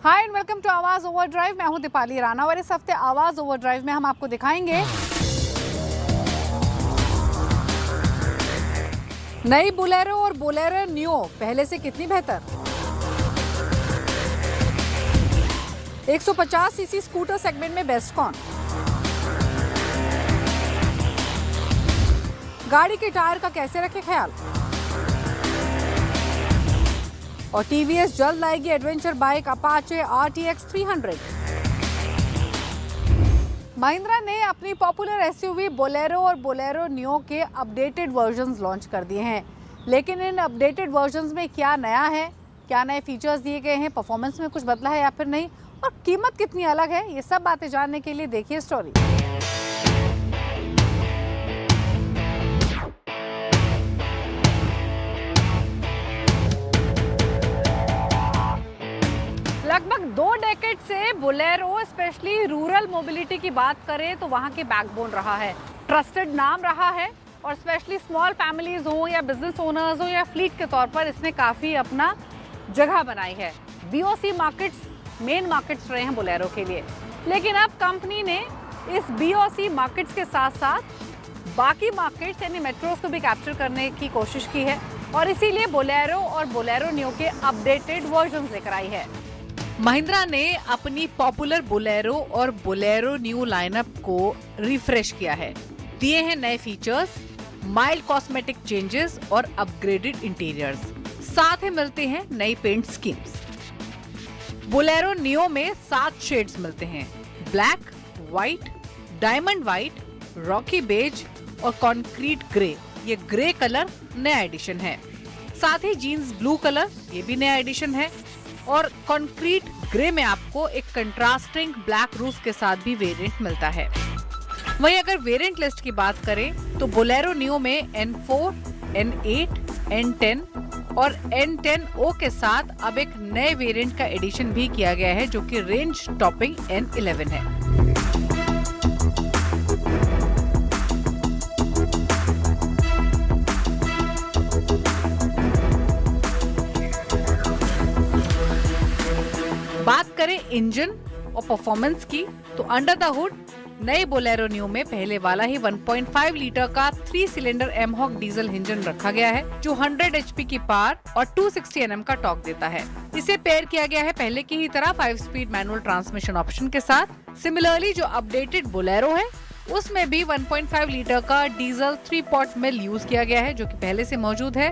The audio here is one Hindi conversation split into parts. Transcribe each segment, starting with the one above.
हाय एंड वेलकम टू आवाज ओवरड्राइव। मैं हूं दीपाली राणा और इस हफ्ते आवाज ओवरड्राइव में हम आपको दिखाएंगे नई बोलेरो और बोलेरो नियो पहले से कितनी बेहतर। 150 सीसी स्कूटर सेगमेंट में बेस्ट कौन। गाड़ी के टायर का कैसे रखे ख्याल। और टीवीएस जल्द लाएगी adventure bike Apache RTX 300। Mahindra ने अपनी पॉपुलर एसयूवी बोलेरो और बोलेरो नियो के अपडेटेड वर्जन्स लॉन्च कर दिए हैं, लेकिन इन अपडेटेड वर्जन्स में क्या नया है, क्या नए फीचर्स दिए गए हैं, परफॉर्मेंस में कुछ बदला है या फिर नहीं, और कीमत कितनी अलग है, ये सब बातें जानने के लिए देखिए स्टोरी। लगभग 2 डेकेड से बोलेरो स्पेशली रूरल मोबिलिटी की बात करें तो वहाँ के बैकबोन रहा है, ट्रस्टेड नाम रहा है और स्पेशली स्मॉल फैमिलीज हो या बिजनेस ओनर्स हो या फ्लीट के तौर पर इसने काफ़ी अपना जगह बनाई है। BOC मार्केट्स मेन मार्केट्स रहे हैं बोलेरो के लिए, लेकिन अब कंपनी ने इस BOC मार्केट्स के साथ साथ बाकी मार्केट्स यानी मेट्रोज को भी कैप्चर करने की कोशिश की है और इसीलिए बोलेरो और बोलेरो नियो के अपडेटेड वर्जन्स लेकर आई है। महिंद्रा ने अपनी पॉपुलर बोलेरो और बोलेरो न्यू लाइनअप को रिफ्रेश किया है, दिए हैं नए फीचर्स, माइल्ड कॉस्मेटिक चेंजेस और अपग्रेडेड इंटीरियर्स, साथ ही मिलते हैं नई पेंट स्कीम्स। बोलेरो नियो में 7 शेड्स मिलते हैं, black, white, diamond white, rocky beige और कॉन्क्रीट ग्रे। ये ग्रे कलर नया एडिशन है, साथ ही जीन्स ब्लू कलर ये भी नया एडिशन है और कॉन्क्रीट ग्रे में आपको एक कंट्रास्टिंग ब्लैक रूफ के साथ भी वेरिएंट मिलता है। वहीं अगर वेरिएंट लिस्ट की बात करें तो बोलेरो नियो में N4, N8, N10 और N10O के साथ अब एक नए वेरिएंट का एडिशन भी किया गया है जो कि रेंज टॉपिंग N11 है। बात करें इंजन और परफॉर्मेंस की तो अंडर द हुड नए बोलेरो नियो में पहले वाला ही 1.5 लीटर का 3 सिलेंडर एमहॉक डीजल इंजन रखा गया है जो 100 HP की पावर और 260 Nm का टॉर्क देता है। इसे पेयर किया गया है पहले की ही तरह 5 स्पीड मैनुअल ट्रांसमिशन ऑप्शन के साथ। सिमिलरली जो अपडेटेड बोलेरो है उसमें भी 1.5 लीटर का डीजल 3 पॉट मिल यूज किया गया है जो कि पहले से मौजूद है,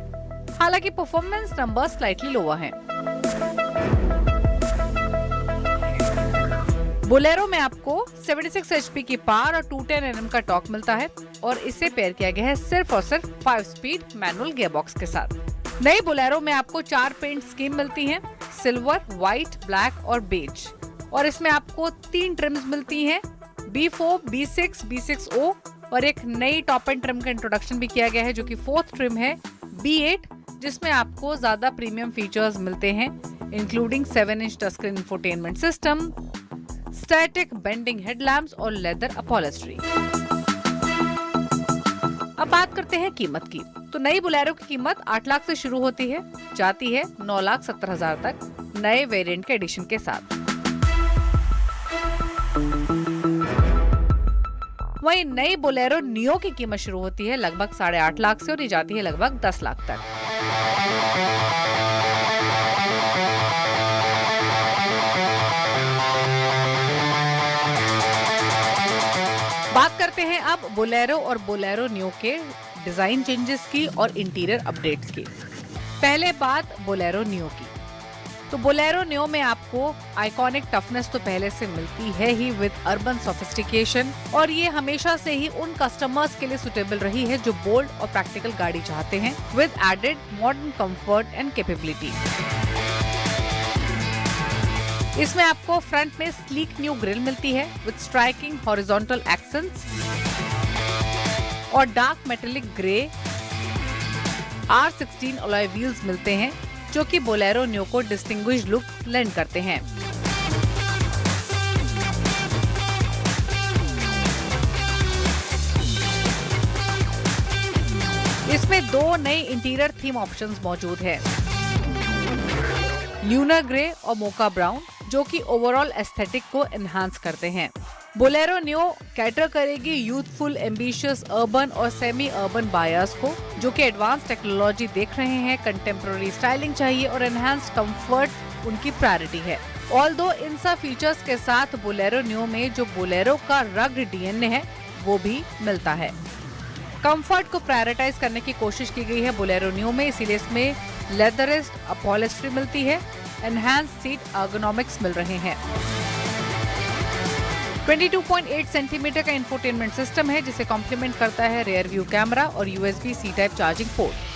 हालांकि परफॉर्मेंस नंबर स्लाइटली लोअर है। बोलेरो में आपको 76 HP की पावर और 210 Nm का टॉर्क मिलता है और इसे पेयर किया गया है सिर्फ और सिर्फ 5 स्पीड मैनुअल गियरबॉक्स के साथ। नई बोलेरो में आपको 4 पेंट स्कीम मिलती हैं, सिल्वर, व्हाइट, ब्लैक और बेज, और इसमें आपको 3 ट्रिम्स मिलती हैं, B4, B6, B6O और एक नई टॉप एंड ट्रिम का इंट्रोडक्शन भी किया गया है जो कि 4th ट्रिम है B8, जिसमें आपको ज्यादा प्रीमियम फीचर्स मिलते हैं including 7-inch touchscreen infotainment system, static bending headlamps और लेदर अपॉलिस्ट्री। अब बात करते हैं कीमत की। तो नई बोलेरो की कीमत 8 लाख से शुरू होती है, जाती है 9,70,000 तक नए वेरिएंट के एडिशन के साथ। वहीं नई बोलेरो नियो की कीमत शुरू होती है लगभग 8.5 लाख से और ये जाती है लगभग 10 लाख तक। बात करते हैं अब बोलेरो और बोलेरो नियो के डिजाइन चेंजेस की और इंटीरियर अपडेट्स की। पहले बात बोलेरो नियो की। तो बोलेरो नियो में आपको आइकॉनिक टफनेस तो पहले से मिलती है ही विद अर्बन सोफिस्टिकेशन, और ये हमेशा से ही उन कस्टमर्स के लिए सुटेबल रही है जो बोल्ड और प्रैक्टिकल गाड़ी चाहते हैं with added modern comfort and capability. इसमें आपको फ्रंट में स्लीक न्यू ग्रिल मिलती है विद स्ट्राइकिंग हॉरिजॉन्टल एक्सेंट्स और dark metallic grey R16 alloy wheels मिलते हैं जो कि बोलेरो नियो को डिस्टिंग्विश्ड लुक लेंड करते हैं। इसमें 2 नए इंटीरियर थीम ऑप्शंस मौजूद है। ल्यूना ग्रे और मोका ब्राउन, जो कि ओवरऑल एस्थेटिक को एनहांस करते हैं। बोलेरो न्यू कैटर करेगी यूथफुल, एम्बिशियस, अर्बन और सेमी अर्बन बायर्स को, जो कि एडवांस टेक्नोलॉजी देख रहे हैं, कंटेम्प्रेरी स्टाइलिंग चाहिए और एनहांस्ड कंफर्ट उनकी प्रायोरिटी है। ऑल्दो इन सब फीचर्स के साथ बोलेरो न्यू में जो बोलेरो का रग्ड डीएनए है वो भी मिलता है। कंफर्ट को प्रायोरिटाइज करने की कोशिश की गई है बोलेरो न्यू में, इसीलिए इसमें लेदरिस्ट अपॉलिस्ट्री मिलती है, एनहांस सीट एर्गोनॉमिक्स मिल रहे हैं। 22.8 सेंटीमीटर का इंफोटेनमेंट सिस्टम है, जिसे कॉम्प्लीमेंट करता है रियर व्यू कैमरा और USB-C type charging port.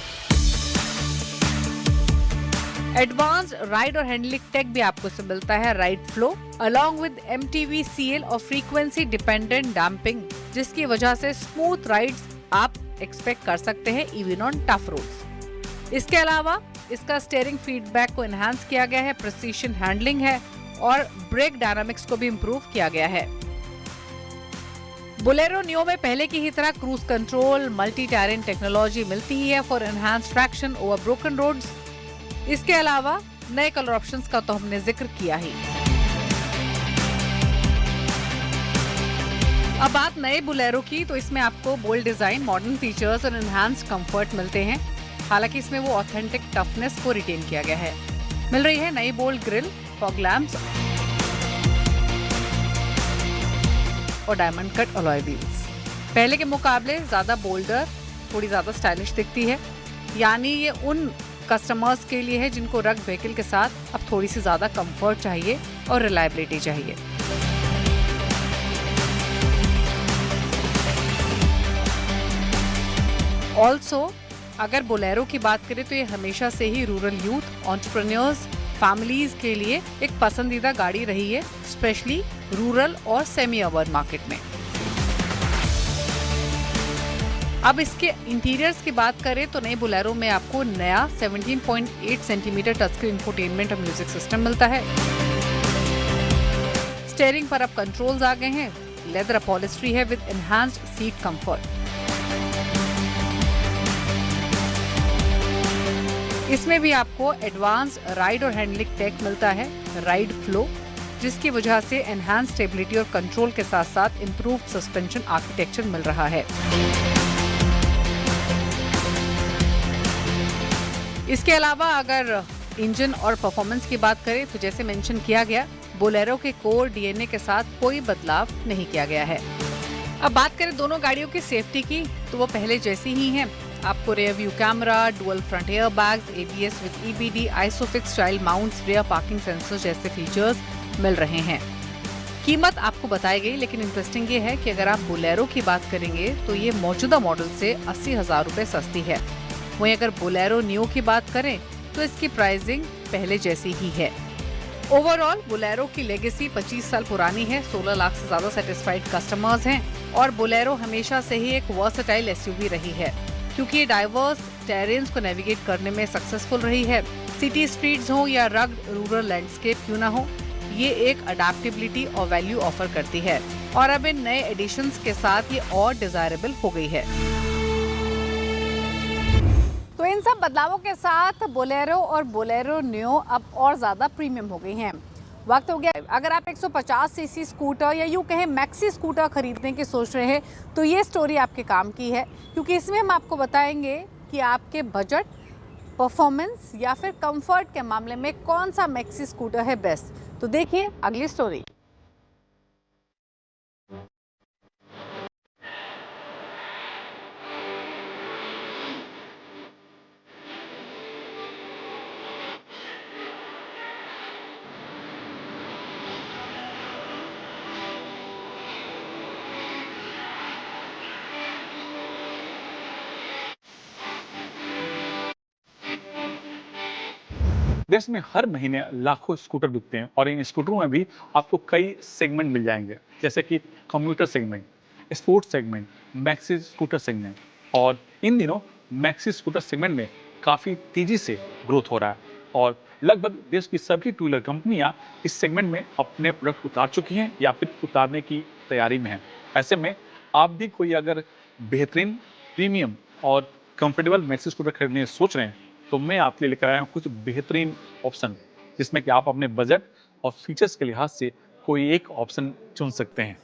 Advanced ride और हैंडलिंग टेक भी आपको इसमें मिलता है, ride flow along with MTV CL और फ्रीक्वेंसी डिपेंडेंट डैम्पिंग, जिसकी वजह से स्मूथ राइड्स आप एक्सपेक्ट कर सकते हैं इवन ऑन टफ रोड्स। इसके अलावा इसका स्टीयरिंग फीडबैक को एनहांस किया गया है, प्रिसीशन हैंडलिंग है और ब्रेक डायनामिक्स को भी इम्प्रूव किया गया है। बोलेरो न्यू में पहले की ही तरह cruise control, multi terrain technology मिलती है for enhanced traction over broken roads. इसके अलावा नए कलर ऑप्शंस का तो हमने जिक्र किया ही। अब बात नए बोलेरो की, तो इसमें आपको बोल्ड डिजाइन, मॉडर्न फीचर्स और एनहांस्ड कंफर्ट मिलते हैं। हालांकि इसमें वो ऑथेंटिक टफनेस को रिटेन किया गया है। मिल रही है नई बोल्ड ग्रिल, फॉग लैम्प्स और डायमंड कट अलॉय व्हील्स। पहले के मुकाबले ज्यादा बोल्डर, थोड़ी ज्यादा स्टाइलिश दिखती है, यानी ये उन कस्टमर्स के लिए है जिनको रग व्हीकल के साथ अब थोड़ी सी ज्यादा कंफर्ट चाहिए और रिलायबिलिटी चाहिए। ऑल्सो अगर बोलेरो की बात करें तो ये हमेशा से ही रूरल यूथ, एंटरप्रेन्योर्स, फैमिलीज के लिए एक पसंदीदा गाड़ी रही है, स्पेशली रूरल और सेमी अर्बन मार्केट में। अब इसके इंटीरियर्स की बात करें तो नए बोलेरो में आपको नया 17.8 सेंटीमीटर टच स्क्रीन इंफोटेनमेंट और म्यूजिक सिस्टम मिलता है। स्टीयरिंग पर अब कंट्रोल्स आ गए हैं, लेदर अपॉलिस्ट्री है विद एनहांस्ड सीट कंफर्ट। इसमें भी आपको एडवांस्ड राइड और हैंडलिंग टेक मिलता है, राइड फ्लो, जिसकी वजह से एनहांस स्टेबिलिटी और कंट्रोल के साथ साथ इंप्रूव सस्पेंशन आर्किटेक्चर मिल रहा है। इसके अलावा अगर इंजन और परफॉर्मेंस की बात करें तो जैसे मेंशन किया गया, बोलेरो के कोर डीएनए के साथ कोई बदलाव नहीं किया गया है। अब बात करें दोनों गाड़ियों की सेफ्टी की, तो वो पहले जैसी ही है। आपको rear view camera, dual front air bags, ABS with EBD, isofix child mounts, rear parking sensor जैसे फीचर्स मिल रहे हैं। कीमत आपको बताई गई, लेकिन इंटरेस्टिंग ये है कि अगर आप बोलेरो की बात करेंगे तो ये मौजूदा मॉडल से 80,000 रुपए सस्ती है। वहीं अगर बोलेरो न्यू की बात करें तो इसकी प्राइसिंग पहले जैसी ही है। ओवरऑल बोलेरो की लेगेसी 25 साल पुरानी है, 16 लाख से ज्यादा सेटिस्फाइड कस्टमर्स हैं और बोलेरो हमेशा से ही एक वर्सेटाइल SUV रही है, क्योंकि ये डाइवर्स टेरेन्स को नेविगेट करने में सक्सेसफुल रही है। सिटी स्ट्रीट्स हो या रग्ड रूरल लैंडस्केप क्यों ना हो, ये एक अडेप्टेबिलिटी और वैल्यू ऑफर करती है और अब इन नए एडिशंस के साथ ये और डिजायरेबल हो गई है। तो इन सब बदलावों के साथ बोलेरो और बोलेरो न्यू अब और ज्यादा प्रीमियम हो गई हैं। वक्त हो गया, अगर आप 150 सीसी स्कूटर या यूँ कहें मैक्सी स्कूटर खरीदने की सोच रहे हैं तो ये स्टोरी आपके काम की है, क्योंकि इसमें हम आपको बताएंगे कि आपके बजट, परफॉर्मेंस या फिर कंफर्ट के मामले में कौन सा मैक्सी स्कूटर है बेस्ट। तो देखिए अगली स्टोरी। देश में हर महीने लाखों स्कूटर बिकते हैं और इन स्कूटरों में भी आपको कई सेगमेंट मिल जाएंगे, जैसे कि commuter segment, sports segment, maxi scooter segment. और इन दिनों मैक्सी स्कूटर सेगमेंट में काफ़ी तेज़ी से ग्रोथ हो रहा है और लगभग देश की सभी टू व्हीलर कंपनियां इस सेगमेंट में अपने प्रोडक्ट उतार चुकी हैं या फिर उतारने की तैयारी में हैं। ऐसे में आप भी कोई अगर बेहतरीन, प्रीमियम और कंफर्टेबल मैक्सी स्कूटर खरीदने सोच रहे हैं तो मैं आपके लिए लेकर आया हूँ कुछ बेहतरीन ऑप्शन। जिसमें कि आप अपने बजट और फीचर्स के लिहाज से कोई एक ऑप्शन चुन सकते हैं।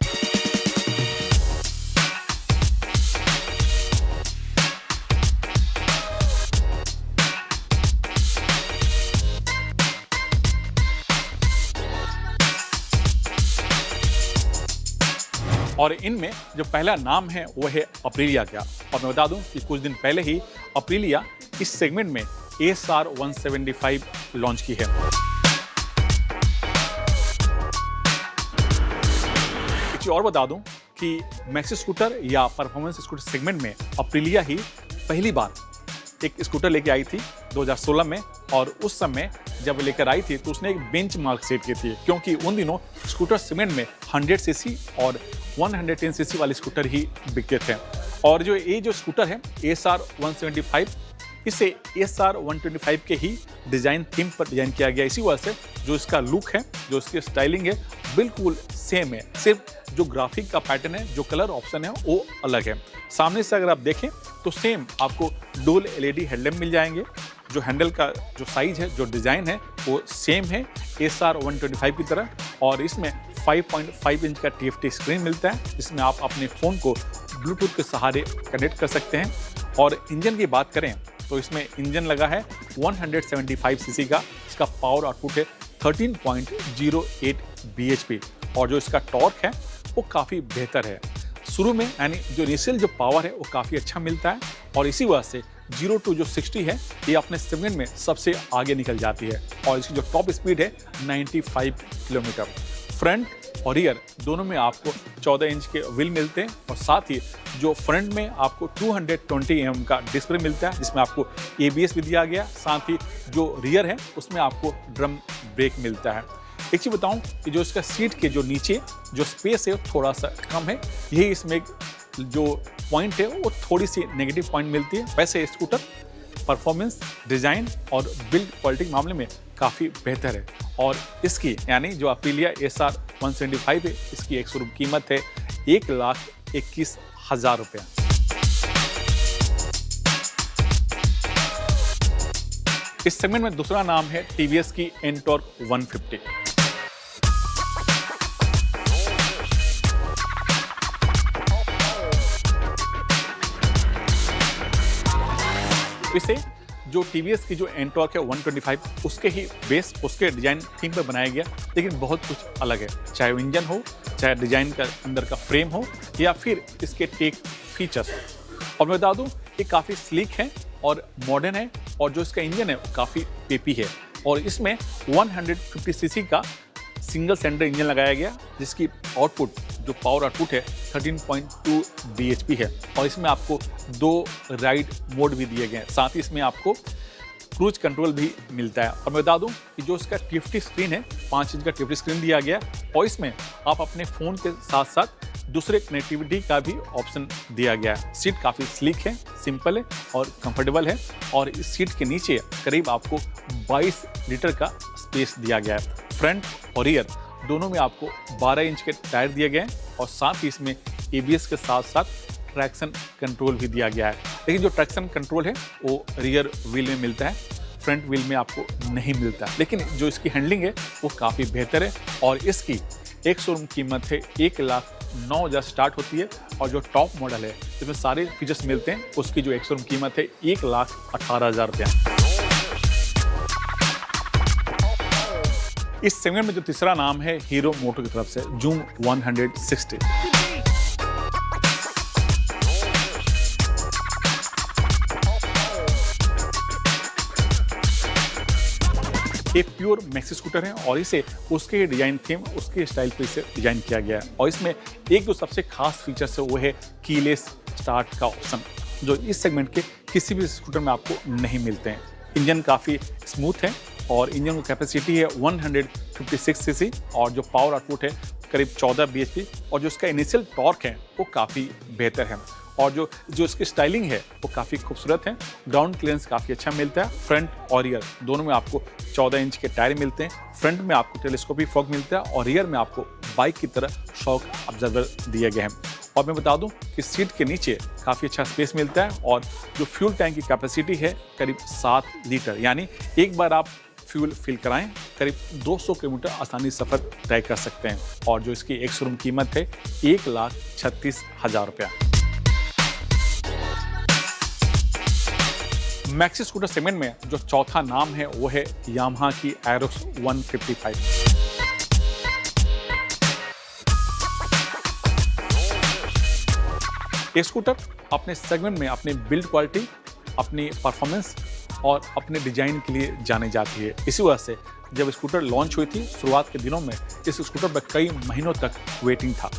और इनमें जो पहला नाम है वो है अप्रिलिया का। और मैं बता दूं कि कुछ दिन पहले ही अप्रिलिया इस सेगमेंट में ASR 175 लॉन्च की है। कुछ और बता दूं कि मैक्सी स्कूटर या परफॉर्मेंस स्कूटर सेगमेंट में अप्रिलिया ही पहली बार एक स्कूटर लेके आई थी 2016 में। और उस समय जब लेकर आई थी तो उसने एक बेंच मार्क सेट की थी, क्योंकि उन दिनों स्कूटर सेगमेंट में 100 सीसी और 110 सीसी वाले स्कूटर ही बिकते थे। और जो स्कूटर है ASR 175, इसे ASR 125 के ही डिज़ाइन थीम पर डिज़ाइन किया गया। इसी वजह से जो इसका लुक है, जो इसकी स्टाइलिंग है, बिल्कुल सेम है। सिर्फ जो ग्राफिक का पैटर्न है, जो कलर ऑप्शन है, वो अलग है। सामने से अगर आप देखें तो सेम आपको डुअल LED हेडलैम्प मिल जाएंगे। जो हैंडल का जो साइज है, जो डिज़ाइन है, वो सेम है ASR 125 की तरह। और इसमें 5.5 इंच का TFT स्क्रीन मिलता है, जिसमें आप अपने फ़ोन को ब्लूटूथ के सहारे कनेक्ट कर सकते हैं। और इंजन की बात करें तो इसमें इंजन लगा है 175 सीसी का। इसका पावर आउटपुट है 13.08 bhp। और जो इसका टॉर्क है वो काफ़ी बेहतर है। शुरू में यानी जो इनिशियल जो पावर है वो काफ़ी अच्छा मिलता है। और इसी वजह से 0 to 60 है, ये अपने सेगमेंट में सबसे आगे निकल जाती है। और इसकी जो टॉप स्पीड है 95 किलोमीटर। फ्रंट और रियर दोनों में आपको 14 इंच के व्हील मिलते हैं। और साथ ही जो फ्रंट में आपको 220 mm का डिस्प्ले मिलता है, जिसमें आपको ABS भी दिया गया। साथ ही जो रियर है उसमें आपको ड्रम ब्रेक मिलता है। एक चीज़ बताऊं कि जो इसका सीट के जो नीचे जो स्पेस है वो थोड़ा सा कम है। यही इसमें जो पॉइंट है वो थोड़ी सी नेगेटिव पॉइंट मिलती है। वैसे स्कूटर परफॉर्मेंस, डिज़ाइन और बिल्ड क्वालिटी के मामले में काफ़ी बेहतर है। और इसकी यानी जो अप्रिलिया ASR 175 है, इसकी एक शोरूम कीमत है 1,21,000 रुपया। इस सेगमेंट में दूसरा नाम है TVS की NTORQ 150। इसे जो TVS की जो NTORQ है 125, उसके ही बेस, उसके डिजाइन थीम पर बनाया गया, लेकिन बहुत कुछ अलग है। चाहे वो इंजन हो, चाहे डिजाइन का अंदर का फ्रेम हो, या फिर इसके टेक फीचर्स। और मैं बता दूं ये काफ़ी स्लीक है और मॉडर्न है। और जो इसका इंजन है वो काफ़ी पेपी है। और इसमें 150 सीसी का सिंगल सिलेंडर इंजन लगाया गया, जिसकी आउटपुट जो पावर आउटपुट है 13.2 bhp है। और इसमें आपको 2 राइड मोड भी दिए गए हैं। साथ ही इसमें आपको क्रूज कंट्रोल भी मिलता है। और मैं बता दूं कि जो इसका TFT स्क्रीन है, 5 इंच का TFT स्क्रीन दिया गया। और इसमें आप अपने फ़ोन के साथ साथ दूसरे कनेक्टिविटी का भी ऑप्शन दिया गया है। सीट काफ़ी स्लीक है, सिंपल है और कंफर्टेबल है। और इस सीट के नीचे करीब आपको 22 लीटर का स्पेस दिया गया है। फ्रंट और रियर दोनों में आपको 12 इंच के टायर दिए गए हैं। और साथ ही इसमें ABS के साथ साथ ट्रैक्शन कंट्रोल भी दिया गया है। लेकिन जो ट्रैक्शन कंट्रोल है वो रियर व्हील में मिलता है, फ्रंट व्हील में आपको नहीं मिलता। लेकिन जो इसकी हैंडलिंग है वो काफ़ी बेहतर है। और इसकी एक शोरूम कीमत है 1,09,000 स्टार्ट होती है। और जो टॉप मॉडल है जिसमें सारे फीचर्स मिलते हैं, उसकी जो एक शोरूम कीमत है 1,18,000 रुपया। इस सेगमेंट में जो तीसरा नाम है हीरो मोटो की तरफ से जूम 160। एक प्योर मैक्सी स्कूटर है और इसे उसके डिजाइन थीम, उसके स्टाइल पे इसे डिजाइन किया गया है। और इसमें एक जो सबसे खास फीचर्स है वो है कीलेस स्टार्ट का ऑप्शन, जो इस सेगमेंट के किसी भी स्कूटर में आपको नहीं मिलते हैं। इंजन काफ़ी स्मूथ है और इंजन की कैपेसिटी है 156 सीसी। और जो पावर आउटपुट है करीब 14 bhp। और जो इसका इनिशियल टॉर्क है वो काफ़ी बेहतर है। और जो इसकी स्टाइलिंग है वो काफ़ी खूबसूरत है। ग्राउंड क्लियरेंस काफ़ी अच्छा मिलता है। फ्रंट और रियर दोनों में आपको 14 इंच के टायर मिलते हैं। फ्रंट में आपको टेलीस्कोपिक फॉग मिलता है और रियर में आपको बाइक की तरह शॉक ऑब्जर्वर दिए गए हैं। और मैं बता दूं कि सीट के नीचे काफ़ी अच्छा स्पेस मिलता है। और जो फ्यूल टैंक की कैपेसिटी है करीब 7 लीटर, यानी एक बार आप फ्यूल फिल कराएं, करीब 200 किलोमीटर आसानी सफ़र तय कर सकते हैं। और जो इसकी एक शोरूम कीमत है 1,36,000 रुपया। मैक्सी स्कूटर सेगमेंट में जो चौथा नाम है वो है यामाहा की एरोक्स 155। ये स्कूटर अपने सेगमेंट में अपने बिल्ड क्वालिटी, अपनी परफॉर्मेंस और अपने डिजाइन के लिए जानी जाती है। इसी वजह से जब स्कूटर लॉन्च हुई थी शुरुआत के दिनों में, इस स्कूटर पर कई महीनों तक वेटिंग था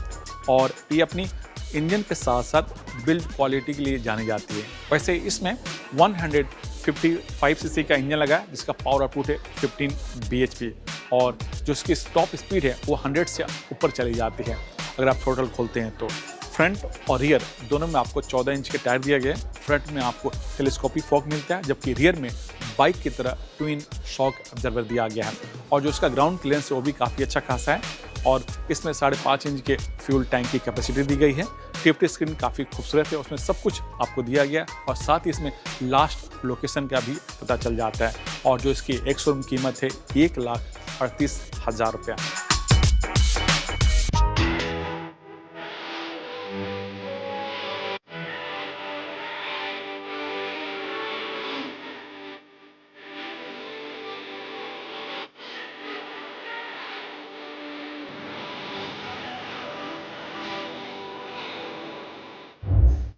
और ये अपनी इंजन के साथ साथ बिल्ड क्वालिटी के लिए जानी जाती है। वैसे इसमें 155 सीसी का इंजन लगा है जिसका पावर आउटपुट है 15 bhp और जो इसकी टॉप स्पीड है वो 100 से ऊपर चली जाती है। अगर आप थ्रोटल खोलते हैं तो फ्रंट और रियर दोनों में आपको 14 इंच के टायर दिया गया है। फ्रंट में आपको टेलीस्कोपिक फॉग मिलता है, जबकि रियर में बाइक की तरह ट्विन शॉक ऑब्जर्वर दिया गया है और जो इसका ग्राउंड क्लियरेंस है वो भी काफ़ी अच्छा खासा है और इसमें 5.5 इंच के फ्यूल टैंक की कैपेसिटी दी गई है। सेफ्टी स्क्रीन काफ़ी खूबसूरत है, उसमें सब कुछ आपको दिया गया और साथ ही इसमें लास्ट लोकेशन का भी पता चल जाता है और जो इसकी एक शोरूम कीमत है 1,38,000 रुपया।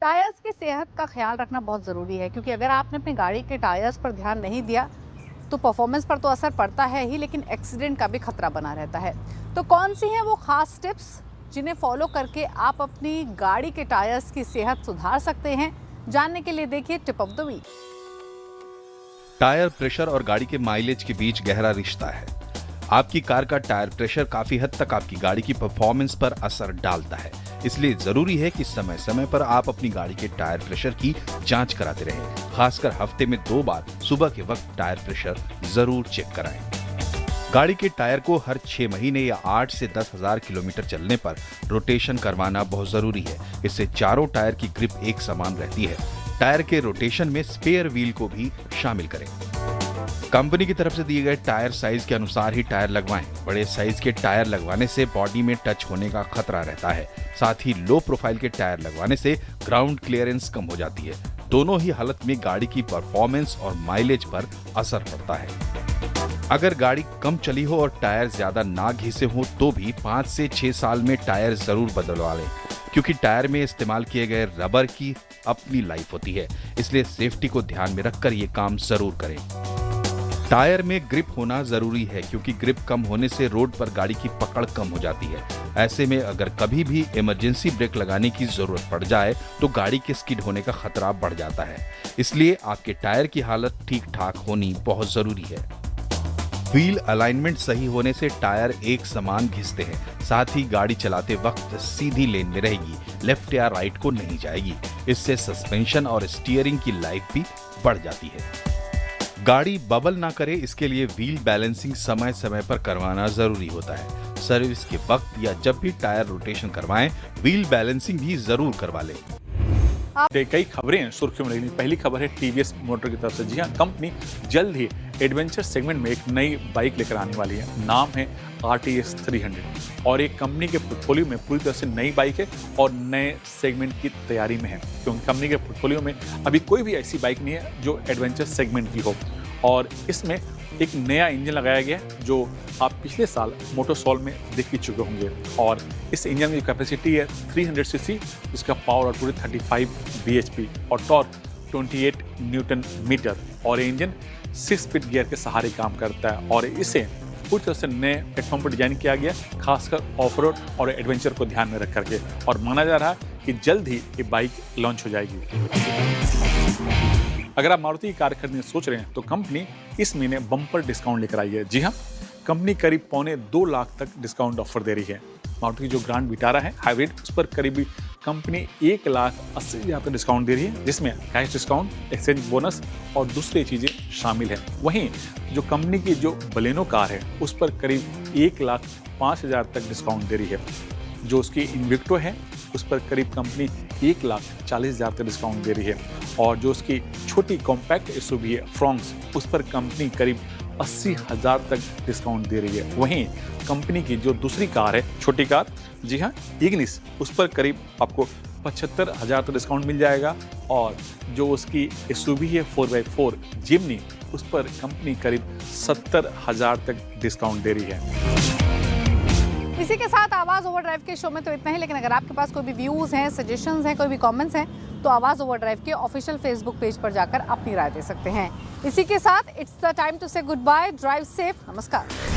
टायर्स की सेहत का ख्याल रखना बहुत ज़रूरी है, क्योंकि अगर आपने अपनी गाड़ी के टायर्स पर ध्यान नहीं दिया तो परफॉर्मेंस पर तो असर पड़ता है ही, लेकिन एक्सीडेंट का भी खतरा बना रहता है। तो कौन सी हैं वो खास टिप्स जिन्हें फॉलो करके आप अपनी गाड़ी के टायर्स की सेहत सुधार सकते हैं? जानने के लिए देखिए tip of the week. Tyre pressure और गाड़ी के माइलेज के बीच गहरा रिश्ता है। आपकी कार का टायर प्रेशर काफी हद तक आपकी गाड़ी की परफॉर्मेंस पर असर डालता है, इसलिए जरूरी है कि समय समय पर आप अपनी गाड़ी के टायर प्रेशर की जांच कराते रहें। खासकर हफ्ते में 2 बार सुबह के वक्त टायर प्रेशर जरूर चेक कराएं। गाड़ी के टायर को हर 6 महीने या 8 से 10,000 किलोमीटर चलने पर रोटेशन करवाना बहुत जरूरी है। इससे चारों टायर की ग्रिप एक समान रहती है। टायर के रोटेशन में स्पेयर व्हील को भी शामिल करें। कंपनी की तरफ से दिए गए टायर साइज के अनुसार ही टायर लगवाएं। बड़े साइज के टायर लगवाने से बॉडी में टच होने का खतरा रहता है। साथ ही लो प्रोफाइल के टायर लगवाने से ग्राउंड क्लियरेंस कम हो जाती है। दोनों ही हालत में गाड़ी की परफॉर्मेंस और माइलेज पर असर पड़ता है। अगर गाड़ी कम चली हो और टायर ज्यादा ना घिसे हो तो भी 5 से 6 साल में टायर जरूर बदलवा लें, क्योंकि टायर में इस्तेमाल किए गए रबर की अपनी लाइफ होती है। इसलिए सेफ्टी को ध्यान में रखकर ये काम जरूर करें। टायर में ग्रिप होना जरूरी है, क्योंकि ग्रिप कम होने से रोड पर गाड़ी की पकड़ कम हो जाती है। ऐसे में अगर कभी भी इमरजेंसी ब्रेक लगाने की जरूरत पड़ जाए तो गाड़ी के स्किड होने का खतरा बढ़ जाता है। इसलिए आपके टायर की हालत ठीक ठाक होनी बहुत जरूरी है। व्हील अलाइनमेंट सही होने से टायर एक समान घिसते हैं। साथ ही गाड़ी चलाते वक्त सीधी लेन में रहेगी, लेफ्ट या राइट को नहीं जाएगी। इससे सस्पेंशन और स्टीयरिंग की लाइफ भी बढ़ जाती है। गाड़ी बबल ना करे, इसके लिए व्हील बैलेंसिंग समय समय पर करवाना जरूरी होता है। सर्विस के वक्त या जब भी टायर रोटेशन करवाएं, व्हील बैलेंसिंग भी जरूर करवा लें। कई खबरें सुर्खियों में लगी। पहली खबर है टीवीएस मोटर की तरफ से। जी हाँ, कंपनी जल्द ही एडवेंचर सेगमेंट में एक नई बाइक लेकर आने वाली है। नाम है RTS 300 और एक कंपनी के पोर्टफोलियो में पूरी तरह से नई बाइक है और नए सेगमेंट की तैयारी में है, क्योंकि कंपनी के पोर्टफोलियो में अभी कोई भी ऐसी बाइक नहीं है जो एडवेंचर सेगमेंट की हो। और इसमें एक नया इंजन लगाया गया है जो आप पिछले साल मोटोसॉल में देख ही चुके होंगे। और इस इंजन की कैपेसिटी है 300 सीसी, जिसका पावर आउटपुट 35 bhp और टॉर्क 28 न्यूटन मीटर। और ये इंजन 6 स्पीड गियर के सहारे काम करता है और इसे पूरी तरह से नए प्लेटफॉर्म पर डिजाइन किया गया, खासकर ऑफ रोड और एडवेंचर को ध्यान में रख करके। और माना जा रहा है कि जल्द ही ये बाइक लॉन्च हो जाएगी। अगर आप मारुति की कार खरीदने सोच रहे हैं तो कंपनी इस महीने बम्पर डिस्काउंट लेकर आई है। जी हाँ, कंपनी करीब 2.25 लाख तक डिस्काउंट ऑफर दे रही है। मारुति की जो ग्रैंड विटारा है हाइब्रिड, उस पर करीबी कंपनी 1,80,000 का डिस्काउंट दे रही है, जिसमें कैश डिस्काउंट, एक्सचेंज बोनस और दूसरी चीज़ें शामिल है। वहीं जो कंपनी की जो बलेनो कार है उस पर करीब 1,05,000 तक डिस्काउंट दे रही है। जो उसकी इन्विक्टो है उस पर करीब कंपनी 1,40,000 का डिस्काउंट दे रही है। और जो उसकी छोटी कॉम्पैक्ट एसयूवी है फ्रॉन्क्स, उस पर कंपनी करीब 80,000 तक डिस्काउंट दे रही है। वहीं कंपनी की जो दूसरी कार है, छोटी कार, जी हाँ, इग्निस, उस पर करीब आपको 75,000 तक डिस्काउंट मिल जाएगा। और जो उसकी एसयूवी है 4x4 जिमनी, उस पर कंपनी करीब 70,000 तक डिस्काउंट दे रही है। इसी के साथ आवाज़ ओवरड्राइव के शो में तो इतना ही, लेकिन अगर आपके पास कोई भी व्यूज़ हैं, सजेशंस हैं, कोई भी कमेंट्स हैं, तो आवाज़ ओवरड्राइव के ऑफिशियल फेसबुक पेज पर जाकर अपनी राय दे सकते हैं। इसी के साथ इट्स द टाइम टू से गुड बाय, ड्राइव सेफ, नमस्कार।